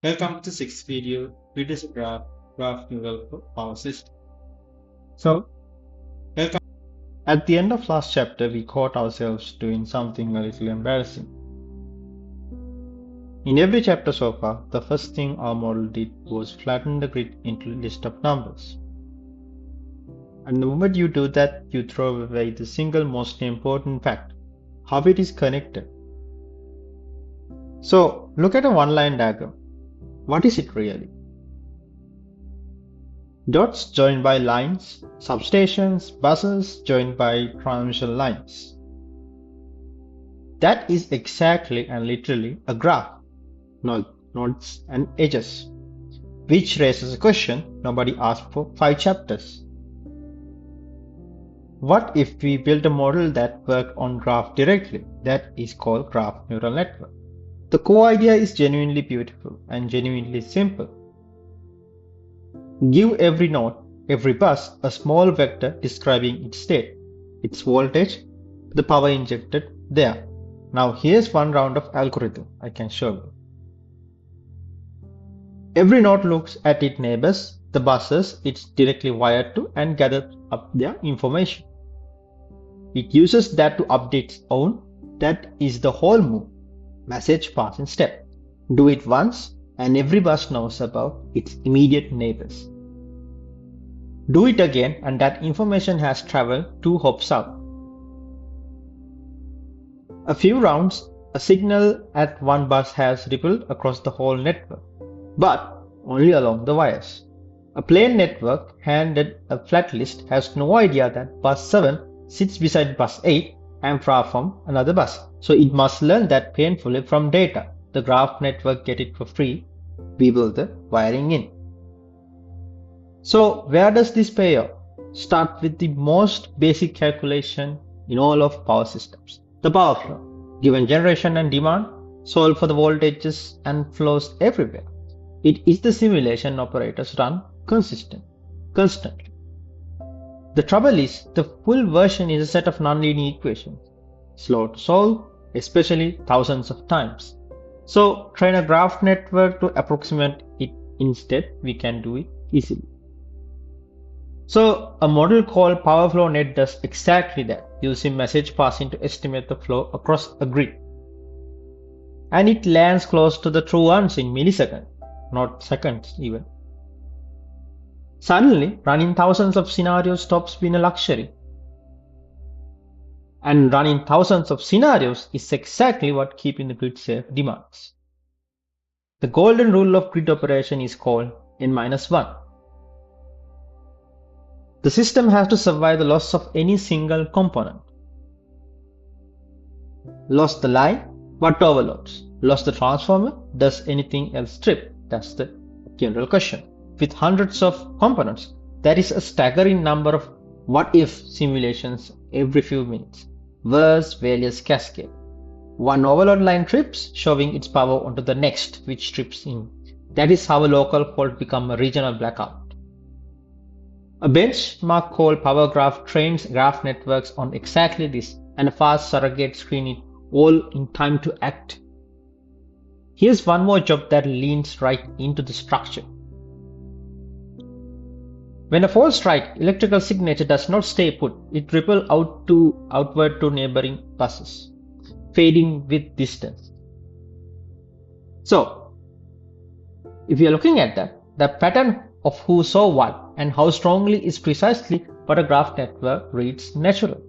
Welcome to sixth video. We discuss graph neural power system. So, welcome. At the end of last chapter, we caught ourselves doing something a little embarrassing. In every chapter so far, the first thing our model did was flatten the grid into a list of numbers. And the moment you do that, you throw away the single most important fact, how it is connected. So, look at a one-line diagram. What is it really? Dots joined by lines, substations, buses joined by transmission lines. That is exactly and literally a graph, nodes and edges, which raises a question nobody asked for 5 chapters. What if we built a model that worked on graph directly? That is called graph neural network. The core idea is genuinely beautiful and genuinely simple. Give every node, every bus, a small vector describing its state, its voltage, the power injected there. Now here's one round of algorithm I can show you. Every node looks at its neighbors, the buses it's directly wired to, and gathers up their information. It uses that to update its own. That is the whole move. Message passing step. Do it once and every bus knows about its immediate neighbors. Do it again and that information has traveled 2 hops out. A few rounds, a signal at one bus has rippled across the whole network, but only along the wires. A plain network handed a flat list has no idea that bus 7 sits beside bus 8 and far from another bus. So it must learn that painfully from data. The graph network get it for free. We build the wiring in. So where does this pay off? Start with the most basic calculation in all of power systems. The power flow. Given generation and demand, solve for the voltages and flows everywhere. It is the simulation operators run constantly. The trouble is, the full version is a set of nonlinear equations, slow to solve, especially thousands of times. So train a graph network to approximate it instead. We can do it easily. So a model called PowerFlowNet does exactly that, using message passing to estimate the flow across a grid. And it lands close to the true ones in milliseconds, not seconds even. Suddenly, running thousands of scenarios stops being a luxury. And running thousands of scenarios is exactly what keeping the grid safe demands. The golden rule of grid operation is called N-1. The system has to survive the loss of any single component. Lost the line, what overloads? Lost the transformer, does anything else trip? That's the general question. With hundreds of components, there is a staggering number of what-if simulations every few minutes. Worse failures cascade. One overload line trips, shoving its power onto the next, which trips in. That is how a local fault becomes a regional blackout. A benchmark called PowerGraph trains graph networks on exactly this, and a fast surrogate screen it all in time to act. Here's one more job that leans right into the structure. When a fault strikes, electrical signature does not stay put. It ripples outward to neighboring buses, fading with distance. So, if you are looking at that, the pattern of who saw what and how strongly is precisely what a graph network reads natural.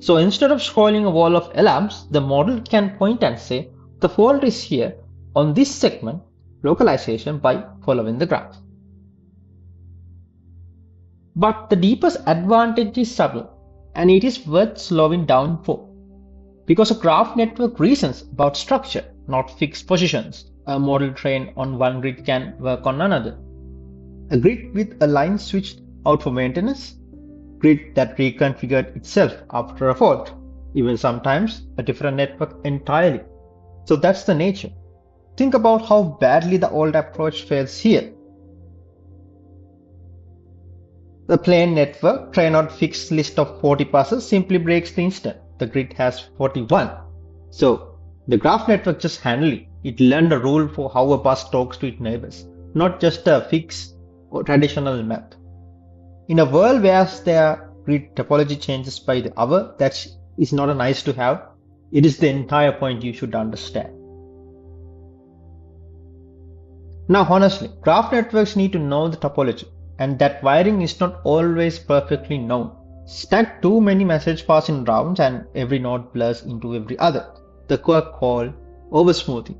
So instead of scrolling a wall of alarms, the model can point and say, the fault is here on this segment, localization by following the graph. But the deepest advantage is subtle, and it is worth slowing down for. Because a graph network reasons about structure, not fixed positions. A model trained on one grid can work on another. A grid with a line switched out for maintenance, grid that reconfigured itself after a fault, even sometimes a different network entirely. So that's the nature. Think about how badly the old approach fails here. The plain network trained on fixed list of 40 buses simply breaks the instant. The grid has 41. So the graph network just handles it. It learned a rule for how a bus talks to its neighbors, not just a fixed or traditional map. In a world where their grid topology changes by the hour, that is not a nice to have. It is the entire point you should understand. Now, honestly, graph networks need to know the topology, and that wiring is not always perfectly known. Stack too many message paths in rounds and every node blurs into every other. The quirk called oversmoothing.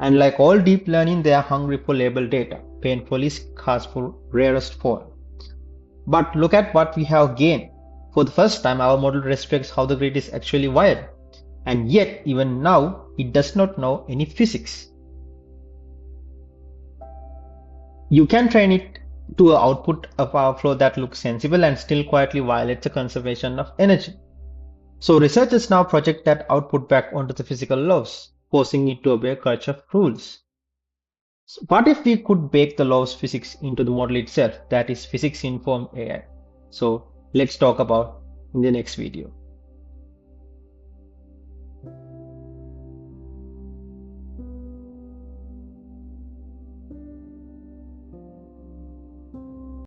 And like all deep learning, they are hungry for labeled data, painfully scarce for rarest form. But look at what we have gained. For the first time, our model respects how the grid is actually wired. And yet, even now, it does not know any physics. You can train it to output a power flow that looks sensible and still quietly violates the conservation of energy. So researchers now project that output back onto the physical laws, forcing it to obey a culture of rules. So what if we could bake the laws physics into the model itself, that is physics-informed AI? So let's talk about in the next video.